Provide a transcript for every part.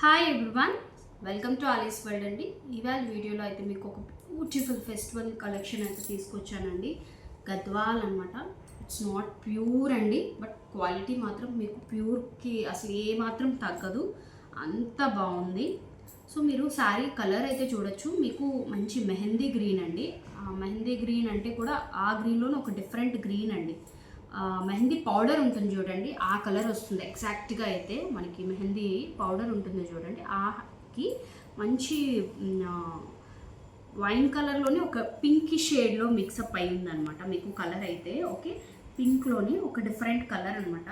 Hi everyone, welcome to Alice's world అండి. ఇవాళ వీడియోలో అయితే మీకు ఒక బ్యూటిఫుల్ ఫెస్టివల్ కలెక్షన్ అయితే తీసుకొచ్చానండి. గద్వాల్ అనమాట. ఇట్స్ నాట్ ప్యూర్ అండి, బట్ క్వాలిటీ మాత్రం మీకు ప్యూర్కి అసలు ఏ మాత్రం తగ్గదు, అంత బాగుంది. సో మీరు శారీ కలర్ అయితే చూడొచ్చు, మీకు మంచి మెహందీ గ్రీన్ అండి. మెహందీ గ్రీన్ అంటే కూడా ఆ గ్రీన్లోనే ఒక డిఫరెంట్ గ్రీన్ అండి. మెహందీ పౌడర్ ఉంటుంది చూడండి, ఆ కలర్ వస్తుంది ఎగ్జాక్ట్గా. అయితే మనకి మెహందీ పౌడర్ ఉంటుంది చూడండి, ఆకి మంచి వైన్ కలర్లోనే ఒక పింక్ షేడ్లో మిక్సప్ అయి ఉందన్నమాట మీకు కలర్ అయితే. ఓకే, పింక్లోని ఒక డిఫరెంట్ కలర్ అనమాట.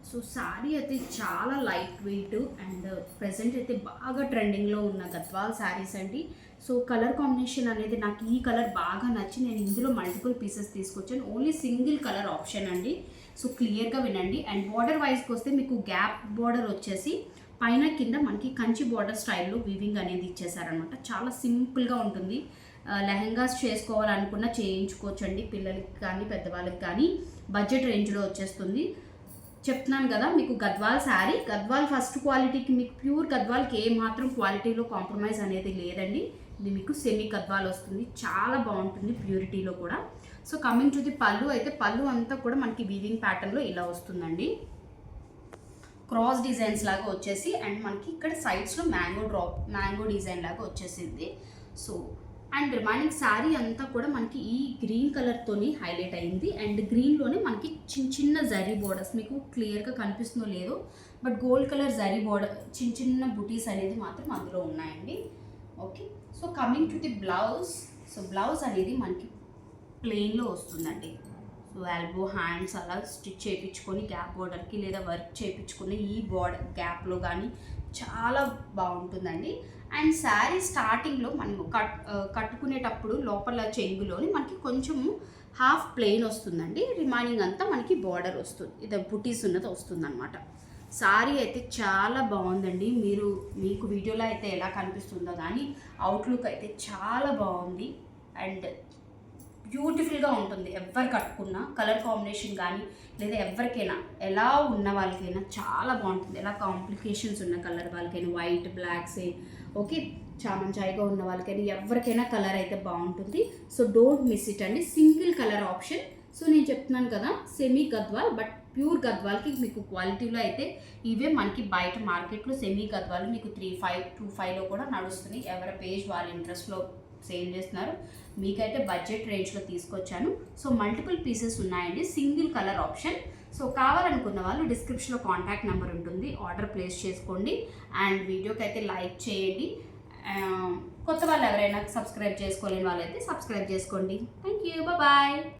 సో శారీ అయితే చాలా లైట్ వెయిట్ అండ్ ప్రెజెంట్ అయితే బాగా ట్రెండింగ్లో ఉన్న గద్వాల్ శారీస్ అండి. సో కలర్ కాంబినేషన్ అనేది నాకు ఈ కలర్ బాగా నచ్చి నేను ఇందులో మల్టిపుల్ పీసెస్ తీసుకొచ్చాను. ఓన్లీ సింగిల్ కలర్ ఆప్షన్ అండి. సో క్లియర్గా వినండి. అండ్ బార్డర్ వైజ్కి వస్తే మీకు గ్యాప్ బార్డర్ వచ్చేసి పైన కింద మనకి కంచి బార్డర్ స్టైల్లో వీవింగ్ అనేది ఇచ్చేసారనమాట. చాలా సింపుల్గా ఉంటుంది. లెహెంగాస్ చేసుకోవాలనుకున్నా చేయించుకోవచ్చండి, పిల్లలకి కానీ పెద్దవాళ్ళకి కానీ. బడ్జెట్ రేంజ్లో వచ్చేస్తుంది. చెప్తున్నాను కదా మీకు గద్వాల్ శారీ. గద్వాల్ ఫస్ట్ క్వాలిటీకి మీకు ప్యూర్ గద్వాల్కి ఏ మాత్రం క్వాలిటీలో కాంప్రమైజ్ అనేది లేదండి. ఇది మీకు సెమీ గద్వాల్ వస్తుంది, చాలా బాగుంటుంది ప్యూరిటీలో కూడా. సో కమింగ్ టు ది పళ్ళు అయితే, పళ్ళు అంతా కూడా మనకి వీవింగ్ ప్యాటర్న్లో ఇలా వస్తుందండి. క్రాస్ డిజైన్స్ లాగా వచ్చేసి అండ్ మనకి ఇక్కడ సైడ్స్లో మ్యాంగో డిజైన్ లాగా వచ్చేసింది. సో అండ్ రిమైనింగ్ శారీ అంతా కూడా మనకి ఈ గ్రీన్ కలర్తోని హైలైట్ అయింది. అండ్ గ్రీన్లోనే మనకి చిన్న చిన్న జరీ బోర్డర్స్, మీకు క్లియర్గా కనిపిస్తుందో లేదో, but gold colour zari border చిన్న చిన్న బుటీస్ అనేది మాత్రం అందులో ఉన్నాయండి. Okay, so coming to the blouse. So blouse అనేది మనకి ప్లెయిన్లో వస్తుందండి. సో ఎల్బో హ్యాండ్స్ అలా స్టిచ్ చేయించుకొని గ్యాప్ బోర్డర్కి లేదా వర్క్ చేయించుకుని ఈ బోర్డర్ గ్యాప్లో కానీ చాలా బాగుంటుందండి. అండ్ శారీ స్టార్టింగ్లో మనం కట్టుకునేటప్పుడు లోపల చెంగులోని మనకి కొంచెము హాఫ్ ప్లెయిన్ వస్తుందండి. రిమైనింగ్ అంతా మనకి బార్డర్ వస్తుంది, ఇది బుటీస్ ఉన్నది వస్తుందన్నమాట. శారీ అయితే చాలా బాగుందండి. మీకు వీడియోలో అయితే ఎలా కనిపిస్తుందో కానీ అవుట్లుక్ అయితే చాలా బాగుంది అండ్ బ్యూటిఫుల్గా ఉంటుంది. ఎవరు కట్టుకున్నా కలర్ కాంబినేషన్ కానీ లేదా ఎవరికైనా ఎలా ఉన్న వాళ్ళకైనా చాలా బాగుంటుంది. ఎలా కాంప్లికేషన్స్ ఉన్న కలర్ వాళ్ళకైనా, వైట్ బ్లాక్స్, ఓకే, చామంచాయిగా ఉన్న వాళ్ళకైనా ఎవరికైనా కలర్ అయితే బాగుంటుంది. సో డోంట్ మిస్ ఇట్ అండి, సింగిల్ కలర్ ఆప్షన్. సో నేను చెప్తున్నాను కదా సెమీ గద్వాల్, బట్ ప్యూర్ గద్వాల్కి మీకు క్వాలిటీలో అయితే ఇవే మనకి బయట మార్కెట్లో సెమీ గద్వాల్ మీకు 3525లో కూడా నడుస్తుంది. ఎవరి పేజ్ వాళ్ళ ఇంట్రెస్ట్లో సేల్ చేస్తున్నారు. మీకైతే బడ్జెట్ రేంజ్లో తీసుకొచ్చాను. సో మల్టిపుల్ పీసెస్ ఉన్నాయండి, సింగిల్ కలర్ ఆప్షన్. సో కావాలనుకున్న వాళ్ళు డిస్క్రిప్షన్లో కాంటాక్ట్ నెంబర్ ఉంటుంది, ఆర్డర్ ప్లేస్ చేసుకోండి. అండ్ వీడియోకి అయితే లైక్ చేయండి. కొత్త వాళ్ళు ఎవరైనా సబ్స్క్రైబ్ చేసుకోలేని వాళ్ళైతే సబ్స్క్రైబ్ చేసుకోండి. Thank you, bye.